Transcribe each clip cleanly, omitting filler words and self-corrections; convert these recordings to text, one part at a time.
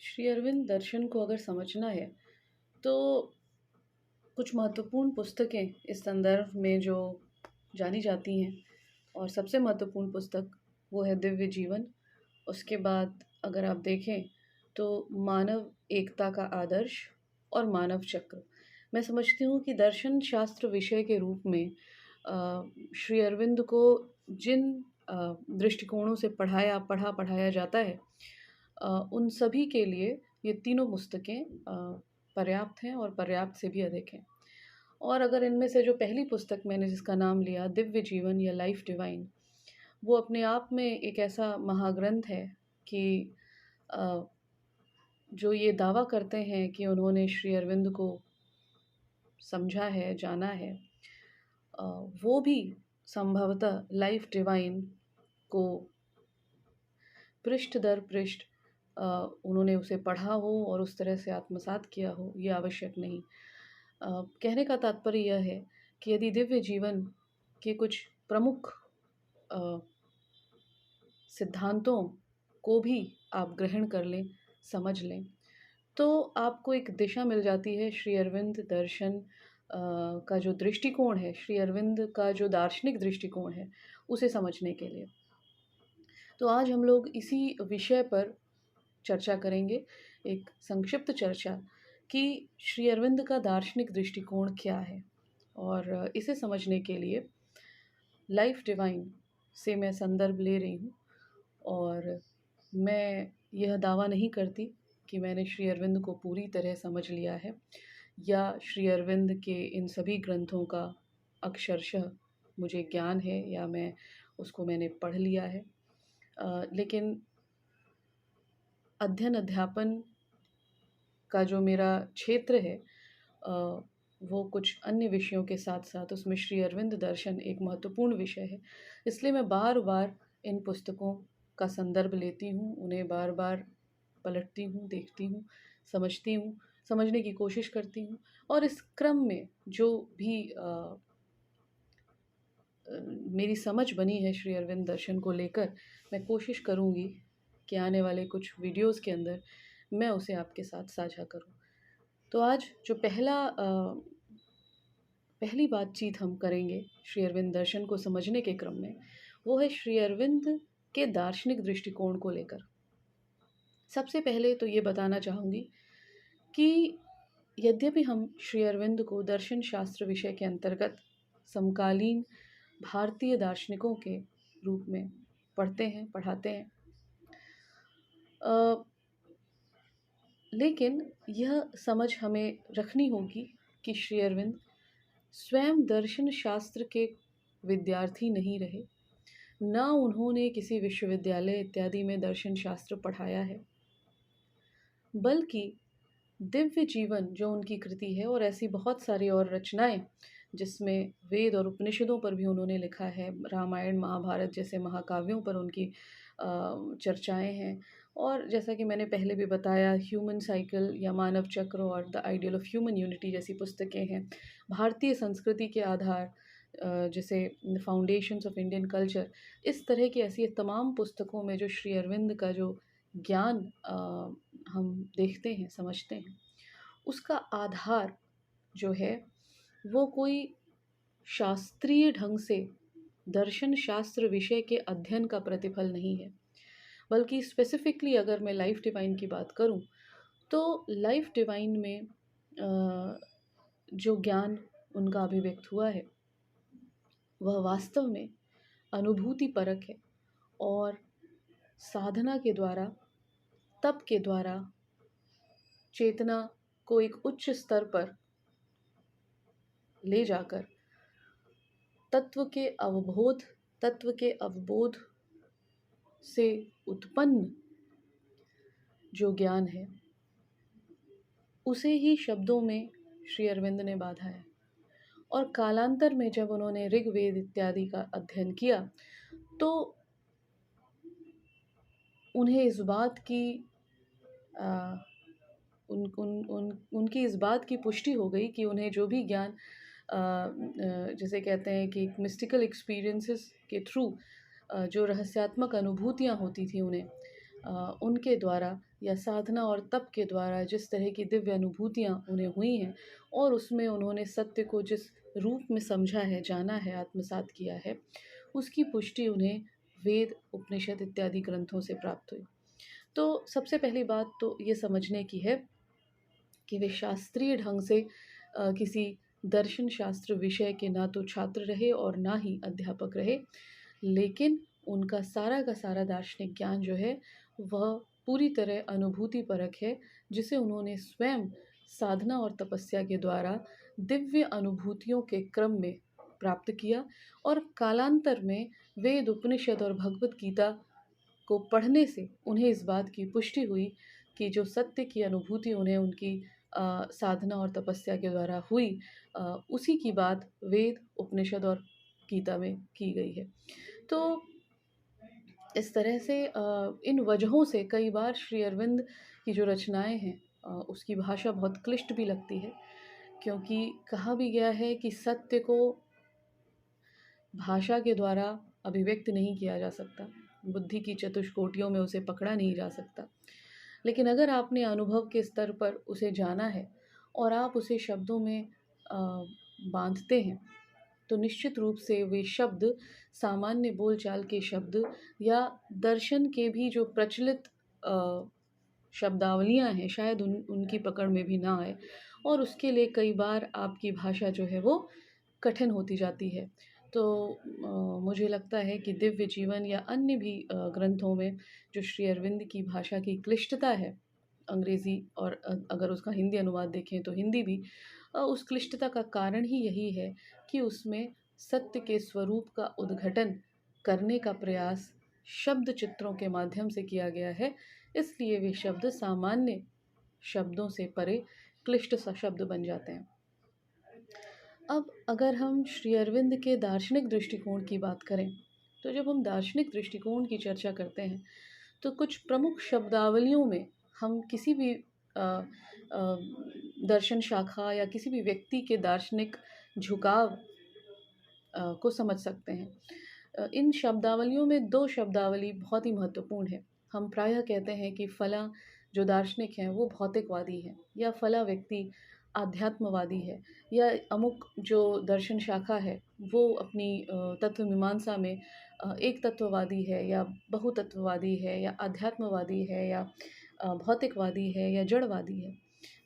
श्री अरविंद दर्शन को अगर समझना है तो कुछ महत्वपूर्ण पुस्तकें इस संदर्भ में जो जानी जाती हैं और सबसे महत्वपूर्ण पुस्तक वो है दिव्य जीवन। उसके बाद अगर आप देखें तो मानव एकता का आदर्श और मानव चक्र। मैं समझती हूँ कि दर्शन शास्त्र विषय के रूप में श्री अरविंद को जिन दृष्टिकोणों से पढ़ाया जाता है उन सभी के लिए ये तीनों पुस्तकें पर्याप्त हैं और पर्याप्त से भी अधिक हैं। और अगर इनमें से जो पहली पुस्तक मैंने जिसका नाम लिया दिव्य जीवन या लाइफ डिवाइन, वो अपने आप में एक ऐसा महाग्रंथ है कि अ, जो ये दावा करते हैं कि उन्होंने श्री अरविंद को समझा है, जाना है, अ, वो भी संभवतः लाइफ डिवाइन को पृष्ठ दर पृष्ठ उन्होंने उसे पढ़ा हो और उस तरह से आत्मसात किया हो, ये आवश्यक नहीं। कहने का तात्पर्य यह है कि यदि दिव्य जीवन के कुछ प्रमुख अ, सिद्धांतों को भी आप ग्रहण कर लें, समझ लें, तो आपको एक दिशा मिल जाती है श्री अरविंद दर्शन का जो दृष्टिकोण है, श्री अरविंद का जो दार्शनिक दृष्टिकोण है, उसे समझने के लिए। तो आज हम लोग इसी विषय पर चर्चा करेंगे, एक संक्षिप्त चर्चा कि श्री अरविंद का दार्शनिक दृष्टिकोण क्या है। और इसे समझने के लिए लाइफ डिवाइन से मैं संदर्भ ले रही हूँ और मैं यह दावा नहीं करती कि मैंने श्री अरविंद को पूरी तरह समझ लिया है या श्री अरविंद के इन सभी ग्रंथों का अक्षरशः मुझे ज्ञान है या मैंने पढ़ लिया है। लेकिन अध्ययन अध्यापन का जो मेरा क्षेत्र है वो कुछ अन्य विषयों के साथ साथ उसमें श्री अरविंद दर्शन एक महत्वपूर्ण विषय है। इसलिए मैं बार बार इन पुस्तकों का संदर्भ लेती हूँ, उन्हें बार बार पलटती हूँ, देखती हूँ, समझती हूँ, समझने की कोशिश करती हूँ। और इस क्रम में जो भी मेरी समझ बनी है श्री अरविंद दर्शन को लेकर, मैं कोशिश करूँगी कि आने वाले कुछ वीडियोज़ के अंदर मैं उसे आपके साथ साझा करूँ। तो आज जो पहली बातचीत हम करेंगे श्री अरविंद दर्शन को समझने के क्रम में, वो है श्री अरविंद के दार्शनिक दृष्टिकोण को लेकर। सबसे पहले तो ये बताना चाहूँगी कि यद्यपि हम श्री अरविंद को दर्शन शास्त्र विषय के अंतर्गत समकालीन भारतीय दार्शनिकों के रूप में पढ़ते हैं, पढ़ाते हैं, लेकिन यह समझ हमें रखनी होगी कि श्री अरविंद स्वयं दर्शन शास्त्र के विद्यार्थी नहीं रहे, ना उन्होंने किसी विश्वविद्यालय इत्यादि में दर्शन शास्त्र पढ़ाया है, बल्कि दिव्य जीवन जो उनकी कृति है और ऐसी बहुत सारी और रचनाएं जिसमें वेद और उपनिषदों पर भी उन्होंने लिखा है, रामायण महाभारत जैसे महाकाव्यों पर उनकी चर्चाएं हैं। और जैसा कि मैंने पहले भी बताया, ह्यूमन साइकिल या मानव चक्र और the ideal of human unity जैसी पुस्तकें हैं। भारतीय संस्कृति के आधार जैसे फाउंडेशंस ऑफ इंडियन कल्चर, इस तरह की ऐसी तमाम पुस्तकों में जो श्री अरविंद का जो ज्ञान हम देखते हैं, समझते हैं, उसका आधार जो है वो कोई शास्त्रीय ढंग से दर्शन शास्त्र विषय के अध्ययन का प्रतिफल नहीं है, बल्कि स्पेसिफिकली अगर मैं लाइफ डिवाइन की बात करूं तो लाइफ डिवाइन में जो ज्ञान उनका अभिव्यक्त हुआ है वह वास्तव में अनुभूति परक है और साधना के द्वारा, तप के द्वारा चेतना को एक उच्च स्तर पर ले जाकर तत्व के अवबोध से उत्पन्न जो ज्ञान है उसे ही शब्दों में श्री अरविंद ने बांधा है। और कालांतर में जब उन्होंने ऋग्वेद इत्यादि का अध्ययन किया तो उन्हें इस बात की उनकी इस बात की पुष्टि हो गई कि उन्हें जो भी ज्ञान जिसे कहते हैं कि मिस्टिकल एक्सपीरियंसेस के थ्रू जो रहस्यात्मक अनुभूतियाँ होती थी उन्हें उनके द्वारा या साधना और तप के द्वारा जिस तरह की दिव्य अनुभूतियाँ उन्हें हुई हैं और उसमें उन्होंने सत्य को जिस रूप में समझा है, जाना है, आत्मसात किया है, उसकी पुष्टि उन्हें वेद, उपनिषद इत्यादि ग्रंथों से प्राप्त हुई। तो सबसे पहली बात तो ये समझने की है कि वे शास्त्रीय ढंग से किसी दर्शन शास्त्र विषय के ना तो छात्र रहे और ना ही अध्यापक रहे, लेकिन उनका सारा का सारा दार्शनिक ज्ञान जो है वह पूरी तरह अनुभूति परक है, जिसे उन्होंने स्वयं साधना और तपस्या के द्वारा दिव्य अनुभूतियों के क्रम में प्राप्त किया। और कालांतर में वेद, उपनिषद और भगवत गीता को पढ़ने से उन्हें इस बात की पुष्टि हुई कि जो सत्य की अनुभूति उन्हें उनकी साधना और तपस्या के द्वारा हुई, उसी की बात वेद, उपनिषद और गीता में की गई है। तो इस तरह से इन वजहों से कई बार श्री अरविंद की जो रचनाएं हैं उसकी भाषा बहुत क्लिष्ट भी लगती है, क्योंकि कहा भी गया है कि सत्य को भाषा के द्वारा अभिव्यक्त नहीं किया जा सकता, बुद्धि की चतुष्कोटियों में उसे पकड़ा नहीं जा सकता। लेकिन अगर आपने अनुभव के स्तर पर उसे जाना है और आप उसे शब्दों में बांधते हैं, तो निश्चित रूप से वे शब्द सामान्य बोलचाल के शब्द या दर्शन के भी जो प्रचलित शब्दावलियाँ हैं, शायद उनकी पकड़ में भी ना आए, और उसके लिए कई बार आपकी भाषा जो है वो कठिन होती जाती है। तो मुझे लगता है कि दिव्य जीवन या अन्य भी ग्रंथों में जो श्री अरविंद की भाषा की क्लिष्टता है, अंग्रेज़ी और अगर उसका हिंदी अनुवाद देखें तो हिंदी भी, उस क्लिष्टता का कारण ही यही है कि उसमें सत्य के स्वरूप का उद्घटन करने का प्रयास शब्द चित्रों के माध्यम से किया गया है। इसलिए वे शब्द सामान्य शब्दों से परे क्लिष्ट सा शब्द बन जाते हैं। अब अगर हम श्री अरविंद के दार्शनिक दृष्टिकोण की बात करें, तो जब हम दार्शनिक दृष्टिकोण की चर्चा करते हैं तो कुछ प्रमुख शब्दावलियों में हम किसी भी अ, अ, दर्शन शाखा या किसी भी व्यक्ति के दार्शनिक झुकाव को समझ सकते हैं। इन शब्दावलियों में दो शब्दावली बहुत ही महत्वपूर्ण है। हम प्रायः कहते हैं कि फला जो दार्शनिक हैं वो भौतिकवादी हैं, या फला व्यक्ति आध्यात्मवादी है, या अमुक जो दर्शन शाखा है वो अपनी तत्व मीमांसा में एक तत्ववादी है, या बहुतत्ववादी है, या आध्यात्मवादी है, या भौतिकवादी है, या जड़वादी है।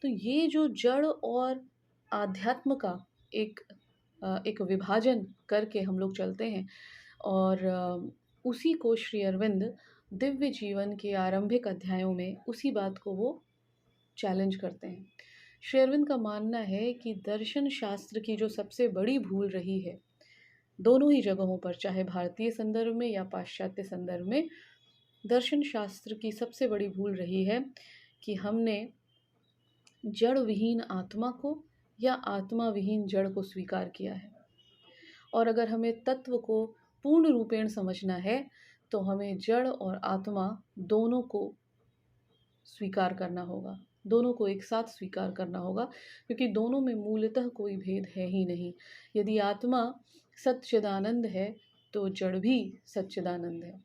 तो ये जो जड़ और आध्यात्म का एक एक विभाजन करके हम लोग चलते हैं, और उसी को श्री अरविंद दिव्य जीवन के आरंभिक अध्यायों में उसी बात को वो चैलेंज करते हैं। श्री अरविंद का मानना है कि दर्शन शास्त्र की जो सबसे बड़ी भूल रही है दोनों ही जगहों पर, चाहे भारतीय संदर्भ में या पाश्चात्य संदर्भ में, दर्शन शास्त्र की सबसे बड़ी भूल रही है कि हमने जड़ विहीन आत्मा को या आत्मा विहीन जड़ को स्वीकार किया है। और अगर हमें तत्व को पूर्ण रूपेण समझना है तो हमें जड़ और आत्मा दोनों को स्वीकार करना होगा, दोनों को एक साथ स्वीकार करना होगा, क्योंकि दोनों में मूलतः कोई भेद है ही नहीं। यदि आत्मा सच्चिदानंद है तो जड़ भी सच्चिदानंद है।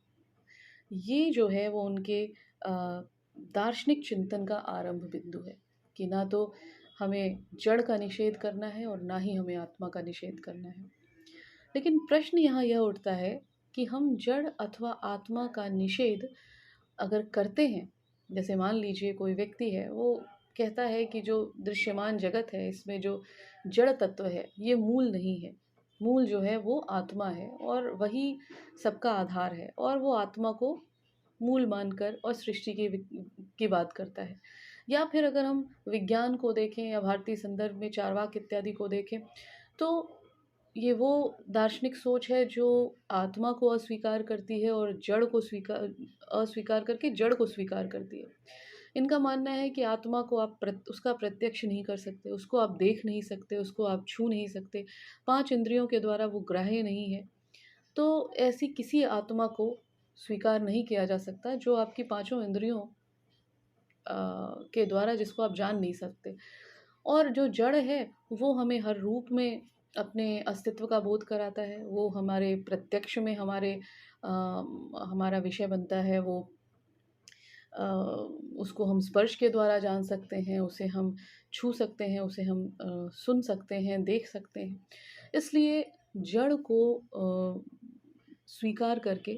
ये जो है वो उनके दार्शनिक चिंतन का आरंभ बिंदु है कि ना तो हमें जड़ का निषेध करना है और ना ही हमें आत्मा का निषेध करना है। लेकिन प्रश्न यहाँ यह उठता है कि हम जड़ अथवा आत्मा का निषेध अगर करते हैं, जैसे मान लीजिए कोई व्यक्ति है, वो कहता है कि जो दृश्यमान जगत है इसमें जो जड़ तत्व है ये मूल नहीं है, मूल जो है वो आत्मा है और वही सबका आधार है, और वो आत्मा को मूल मानकर और सृष्टि की बात करता है। या फिर अगर हम विज्ञान को देखें या भारतीय संदर्भ में चार्वाक इत्यादि को देखें, तो ये वो दार्शनिक सोच है जो आत्मा को अस्वीकार करती है और जड़ को अस्वीकार करके जड़ को स्वीकार करती है। इनका मानना है कि आत्मा को आप उसका प्रत्यक्ष नहीं कर सकते, उसको आप देख नहीं सकते, उसको आप छू नहीं सकते, 5 इंद्रियों के द्वारा वो ग्राह्य नहीं है। तो ऐसी किसी आत्मा को स्वीकार नहीं किया जा सकता जो आपकी पाँचों इंद्रियों के द्वारा, जिसको आप जान नहीं सकते। और जो जड़ है वो हमें हर रूप में अपने अस्तित्व का बोध कराता है, वो हमारे प्रत्यक्ष में हमारा विषय बनता है, वो उसको हम स्पर्श के द्वारा जान सकते हैं, उसे हम छू सकते हैं, उसे हम सुन सकते हैं, देख सकते हैं। इसलिए जड़ को स्वीकार करके,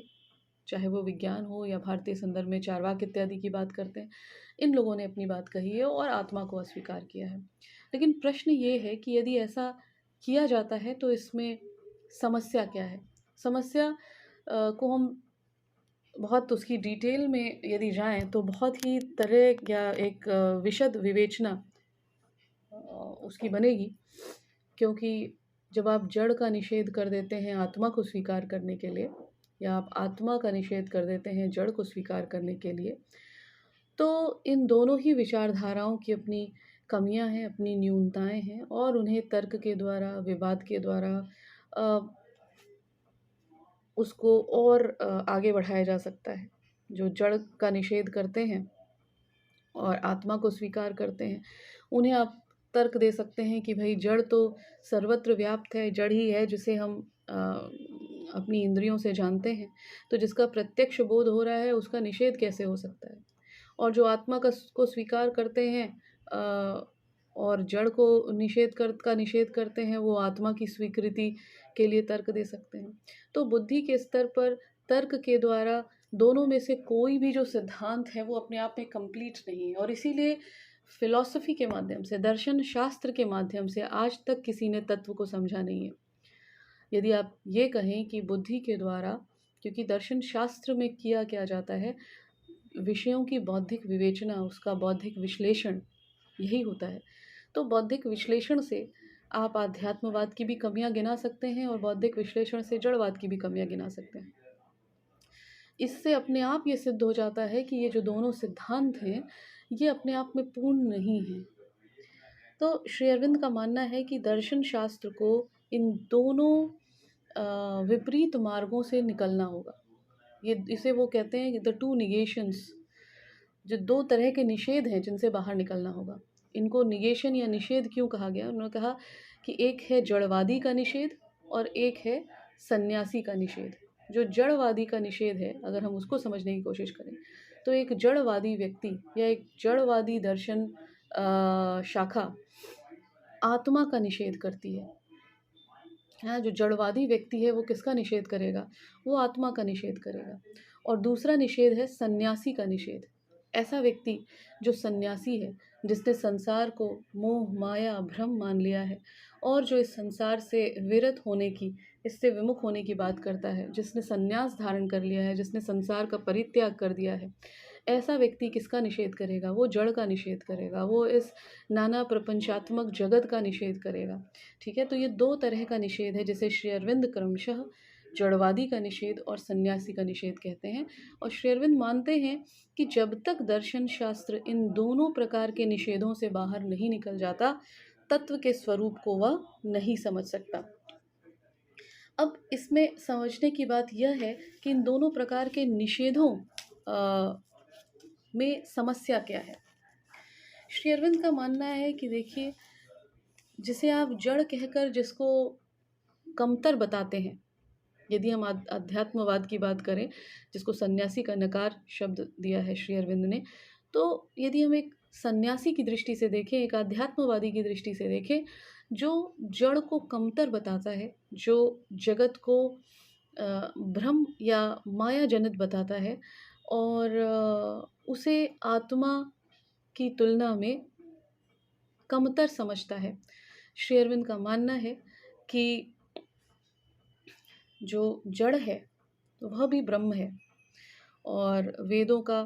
चाहे वो विज्ञान हो या भारतीय संदर्भ में चार्वाक इत्यादि की बात करते हैं, इन लोगों ने अपनी बात कही है और आत्मा को अस्वीकार किया है। लेकिन प्रश्न ये है कि यदि ऐसा किया जाता है तो इसमें समस्या क्या है? समस्या को हम बहुत उसकी डिटेल में यदि जाएँ तो बहुत ही तरह या एक विशद विवेचना उसकी बनेगी, क्योंकि जब आप जड़ का निषेध कर देते हैं आत्मा को स्वीकार करने के लिए, या आप आत्मा का निषेध कर देते हैं जड़ को स्वीकार करने के लिए, तो इन दोनों ही विचारधाराओं की अपनी कमियां हैं, अपनी न्यूनताएं हैं, और उन्हें तर्क के द्वारा, विवाद के द्वारा अ, उसको और आगे बढ़ाया जा सकता है। जो जड़ का निषेध करते हैं और आत्मा को स्वीकार करते हैं, उन्हें आप तर्क दे सकते हैं कि भाई जड़ तो सर्वत्र व्याप्त है, जड़ ही है जिसे हम अपनी इंद्रियों से जानते हैं, तो जिसका प्रत्यक्ष बोध हो रहा है उसका निषेध कैसे हो सकता है? और जो आत्मा को स्वीकार करते हैं और जड़ को निषेध करते हैं, वो आत्मा की स्वीकृति के लिए तर्क दे सकते हैं। तो बुद्धि के स्तर पर तर्क के द्वारा दोनों में से कोई भी जो सिद्धांत है वो अपने आप में कंप्लीट नहीं है, और इसीलिए फिलॉसफी के माध्यम से, दर्शन शास्त्र के माध्यम से आज तक किसी ने तत्व को समझा नहीं है। यदि आप ये कहें कि बुद्धि के द्वारा, क्योंकि दर्शन शास्त्र में किया क्या जाता है, विषयों की बौद्धिक विवेचना, उसका बौद्धिक विश्लेषण यही होता है। तो बौद्धिक विश्लेषण से आप आध्यात्मवाद की भी कमियां गिना सकते हैं और बौद्धिक विश्लेषण से जड़वाद की भी कमियां गिना सकते हैं। इससे अपने आप ये सिद्ध हो जाता है कि ये जो दोनों सिद्धांत हैं, ये अपने आप में पूर्ण नहीं हैं। तो श्री अरविंद का मानना है कि दर्शन शास्त्र को इन दोनों विपरीत मार्गों से निकलना होगा। ये इसे वो कहते हैं कि द टू निगेशंस, जो दो तरह के निषेध हैं जिनसे बाहर निकलना होगा। इनको निगेशन या निषेध क्यों कहा गया? उन्होंने कहा कि एक है जड़वादी का निषेध और एक है सन्यासी का निषेध। जो जड़वादी का निषेध है, अगर हम उसको समझने की कोशिश करें, तो एक जड़वादी व्यक्ति या एक जड़वादी दर्शन शाखा आत्मा का निषेध करती है। हाँ, जो जड़वादी व्यक्ति है वो किसका निषेध करेगा? वो आत्मा का निषेध करेगा। और दूसरा निषेध है सन्यासी का निषेध। ऐसा व्यक्ति जो सन्यासी है, जिसने संसार को मोह, माया, भ्रम मान लिया है, और जो इस संसार से विरत होने की, इससे विमुख होने की बात करता है, जिसने सन्यास धारण कर लिया है, जिसने संसार का परित्याग कर दिया है, ऐसा व्यक्ति किसका निषेध करेगा? वो जड़ का निषेध करेगा। वो इस नाना प्रपंचात्मक जगत का निषेध करेगा। ठीक है? तो ये दो तरह का निषेध है, जिसे श्री अरविंद क्रमशः जड़वादी का निषेध और सन्यासी का निषेध कहते हैं। और श्री अरविंद मानते हैं कि जब तक दर्शन शास्त्र इन दोनों प्रकार के निषेधों से बाहर नहीं निकल जाता, तत्व के स्वरूप को वह नहीं समझ सकता। अब इसमें समझने की बात यह है कि इन दोनों प्रकार के निषेधों में समस्या क्या है? श्री अरविंद का मानना है कि देखिए, जिसे आप जड़ कहकर जिसको कमतर बताते हैं, यदि हम अध्यात्मवाद की बात करें, जिसको सन्यासी का नकार शब्द दिया है श्री अरविंद ने, तो यदि हम एक सन्यासी की दृष्टि से देखें, एक आध्यात्मवादी की दृष्टि से देखें, जो जड़ को कमतर बताता है, जो जगत को भ्रम या माया जनित बताता है, और उसे आत्मा की तुलना में कमतर समझता है। श्री अरविंद का मानना है कि जो जड़ है वह भी ब्रह्म है, और वेदों का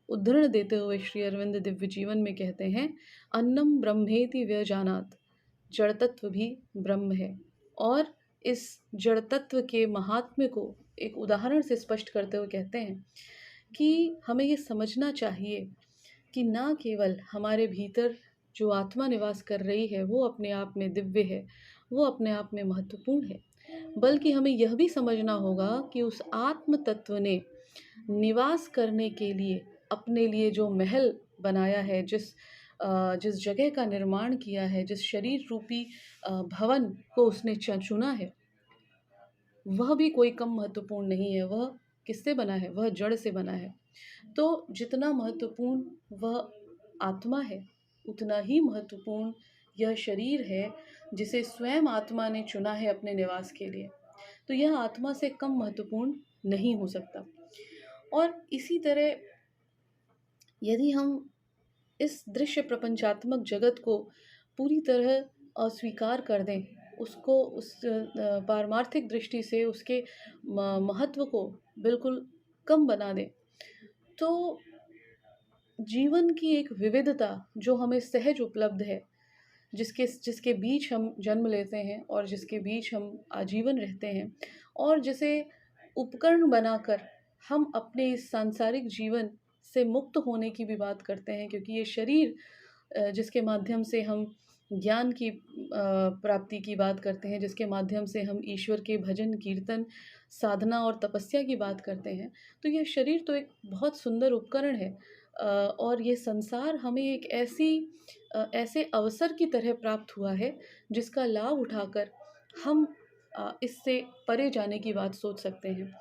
उद्धरण देते हुए श्री अरविंद दिव्य जीवन में कहते हैं, अन्नम ब्रह्मेति व्यजानात, जड़ तत्व भी ब्रह्म है। और इस जड़ तत्व के महात्म्य को एक उदाहरण से स्पष्ट करते हुए कहते हैं कि हमें ये समझना चाहिए कि ना केवल हमारे भीतर जो आत्मा निवास कर रही है वो अपने आप में दिव्य है, वो अपने आप में महत्वपूर्ण है, बल्कि हमें यह भी समझना होगा कि उस आत्म तत्व ने निवास करने के लिए अपने लिए जो महल बनाया है, जिस जगह का निर्माण किया है, जिस शरीर रूपी भवन को उसने चुना है, वह भी कोई कम महत्वपूर्ण नहीं है। वह किससे बना है? वह जड़ से बना है। तो जितना महत्वपूर्ण वह आत्मा है, उतना ही महत्वपूर्ण यह शरीर है, जिसे स्वयं आत्मा ने चुना है अपने निवास के लिए। तो यह आत्मा से कम महत्वपूर्ण नहीं हो सकता। और इसी तरह यदि हम इस दृश्य प्रपंचात्मक जगत को पूरी तरह अस्वीकार कर दें, उसको उस पारमार्थिक दृष्टि से उसके महत्व को बिल्कुल कम बना दें, तो जीवन की एक विविधता जो हमें सहज उपलब्ध है, जिसके जिसके बीच हम जन्म लेते हैं और जिसके बीच हम आजीवन रहते हैं, और जिसे उपकरण बनाकर हम अपने इस सांसारिक जीवन से मुक्त होने की भी बात करते हैं, क्योंकि ये शरीर जिसके माध्यम से हम ज्ञान की प्राप्ति की बात करते हैं, जिसके माध्यम से हम ईश्वर के भजन कीर्तन साधना और तपस्या की बात करते हैं, तो यह शरीर तो एक बहुत सुंदर उपकरण है। और ये संसार हमें एक ऐसे अवसर की तरह प्राप्त हुआ है, जिसका लाभ उठाकर हम इससे परे जाने की बात सोच सकते हैं।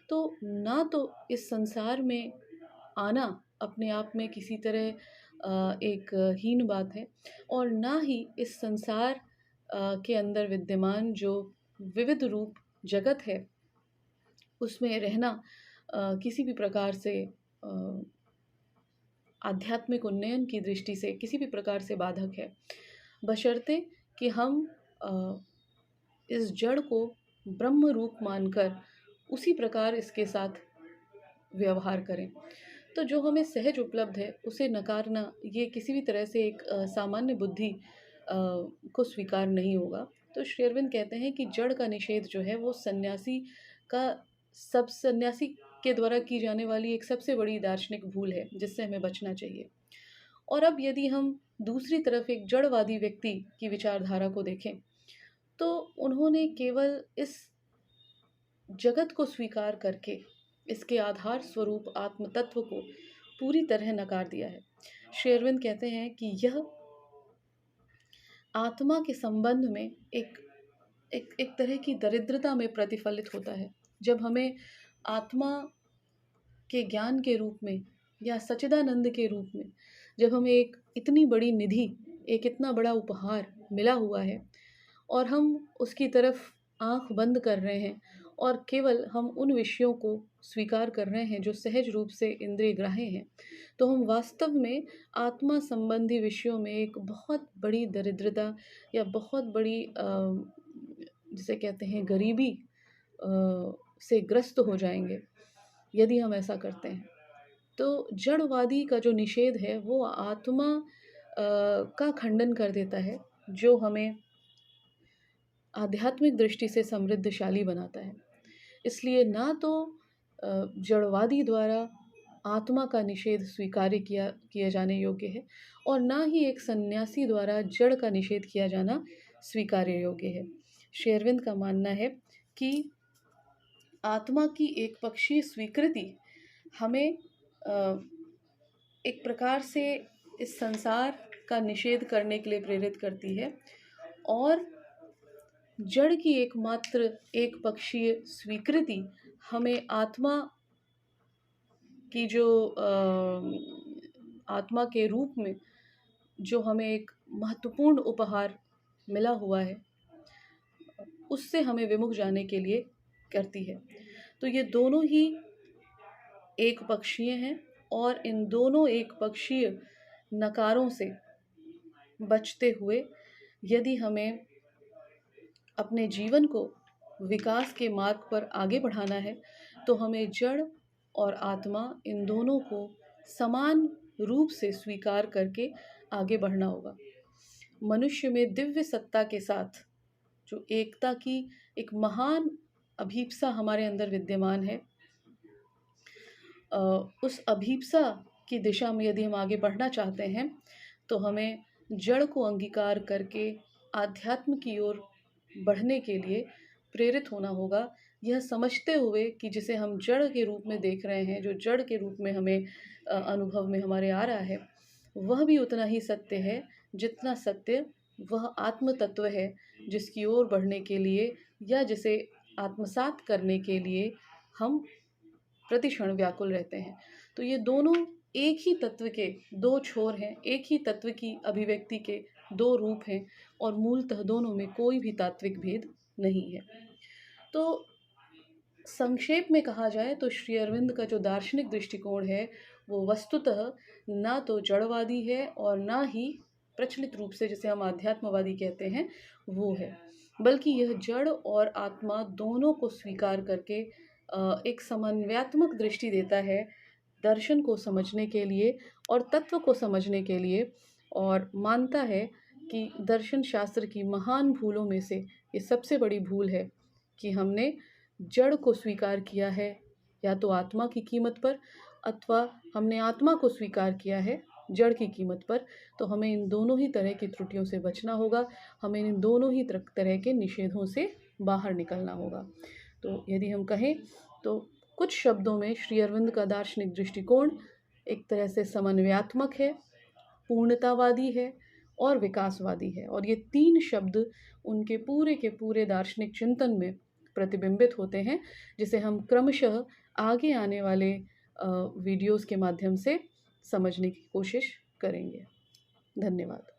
तो ना तो इस संसार में आना अपने आप में किसी तरह एक हीन बात है, और ना ही इस संसार के अंदर विद्यमान जो विविध रूप जगत है, उसमें रहना किसी भी प्रकार से आध्यात्मिक उन्नयन की दृष्टि से किसी भी प्रकार से बाधक है, बशर्ते कि हम इस जड़ को ब्रह्म रूप मानकर उसी प्रकार इसके साथ व्यवहार करें। तो जो हमें सहज उपलब्ध है, उसे नकारना ये किसी भी तरह से एक सामान्य बुद्धि को स्वीकार नहीं होगा। तो श्री अरविंद कहते हैं कि जड़ का निषेध जो है वो का सन्यासी के द्वारा की जाने वाली एक सबसे बड़ी दार्शनिक भूल है, जिससे हमें बचना चाहिए। और अब यदि हम दूसरी तरफ एक जड़वादी व्यक्ति की विचारधारा को देखें, तो उन्होंने केवल इस जगत को स्वीकार करके इसके आधार स्वरूप आत्म तत्व को पूरी तरह नकार दिया है। श्री अरविंद कहते हैं कि यह आत्मा के संबंध में एक तरह की दरिद्रता में प्रतिफलित होता है। जब हमें आत्मा के ज्ञान के रूप में या सच्चिदानंद के रूप में जब हमें एक इतनी बड़ी निधि, एक इतना बड़ा उपहार मिला हुआ है, और हम उसकी तरफ आंख बंद कर रहे हैं और केवल हम उन विषयों को स्वीकार कर रहे हैं जो सहज रूप से इंद्रिय ग्राह्य हैं, तो हम वास्तव में आत्मा संबंधी विषयों में एक बहुत बड़ी दरिद्रता या बहुत बड़ी जिसे कहते हैं गरीबी से ग्रस्त हो जाएंगे यदि हम ऐसा करते हैं। तो जड़वादी का जो निषेध है वो आत्मा का खंडन कर देता है, जो हमें आध्यात्मिक दृष्टि से समृद्धशाली बनाता है। इसलिए ना तो जड़वादी द्वारा आत्मा का निषेध स्वीकार्य किया जाने योग्य है, और ना ही एक सन्यासी द्वारा जड़ का निषेध किया जाना स्वीकार्य योग्य है। श्री अरविंद का मानना है कि आत्मा की एक पक्षीय स्वीकृति हमें एक प्रकार से इस संसार का निषेध करने के लिए प्रेरित करती है, और जड़ की एकमात्र एक पक्षीय स्वीकृति हमें आत्मा की जो आत्मा के रूप में जो हमें एक महत्वपूर्ण उपहार मिला हुआ है, उससे हमें विमुख जाने के लिए करती है। तो ये दोनों ही एक पक्षीय हैं, और इन दोनों एक पक्षीय नकारों से बचते हुए यदि हमें अपने जीवन को विकास के मार्ग पर आगे बढ़ाना है, तो हमें जड़ और आत्मा इन दोनों को समान रूप से स्वीकार करके आगे बढ़ना होगा। मनुष्य में दिव्य सत्ता के साथ जो एकता की एक महान अभीप्सा हमारे अंदर विद्यमान है, उस अभीप्सा की दिशा में यदि हम आगे बढ़ना चाहते हैं, तो हमें जड़ को अंगीकार करके आध्यात्म की ओर बढ़ने के लिए प्रेरित होना होगा, यह समझते हुए कि जिसे हम जड़ के रूप में देख रहे हैं, जो जड़ के रूप में हमें अनुभव में हमारे आ रहा है, वह भी उतना ही सत्य है जितना सत्य वह आत्म तत्व है, जिसकी ओर बढ़ने के लिए या जिसे आत्मसात करने के लिए हम प्रति क्षण व्याकुल रहते हैं। तो ये दोनों एक ही तत्व के दो छोर हैं, एक ही तत्व की अभिव्यक्ति के दो रूप हैं और मूलतः दोनों में कोई भी तात्विक भेद नहीं है। तो संक्षेप में कहा जाए तो श्री अरविंद का जो दार्शनिक दृष्टिकोण है वो वस्तुतः ना तो जड़वादी है और ना ही प्रचलित रूप से जिसे हम आध्यात्मवादी कहते हैं वो है, बल्कि यह जड़ और आत्मा दोनों को स्वीकार करके एक समन्वयात्मक दृष्टि देता है दर्शन को समझने के लिए और तत्व को समझने के लिए, और मानता है कि दर्शन शास्त्र की महान भूलों में से ये सबसे बड़ी भूल है कि हमने जड़ को स्वीकार किया है या तो आत्मा की कीमत पर, अथवा हमने आत्मा को स्वीकार किया है जड़ की कीमत पर। तो हमें इन दोनों ही तरह की त्रुटियों से बचना होगा, हमें इन दोनों ही तरह के निषेधों से बाहर निकलना होगा। तो यदि हम कहें तो कुछ शब्दों में श्री अरविंद का दार्शनिक दृष्टिकोण एक तरह से समन्वयात्मक है, पूर्णतावादी है और विकासवादी है, और ये तीन शब्द उनके पूरे के पूरे दार्शनिक चिंतन में प्रतिबिंबित होते हैं, जिसे हम क्रमशः आगे आने वाले वीडियोस के माध्यम से समझने की कोशिश करेंगे। धन्यवाद।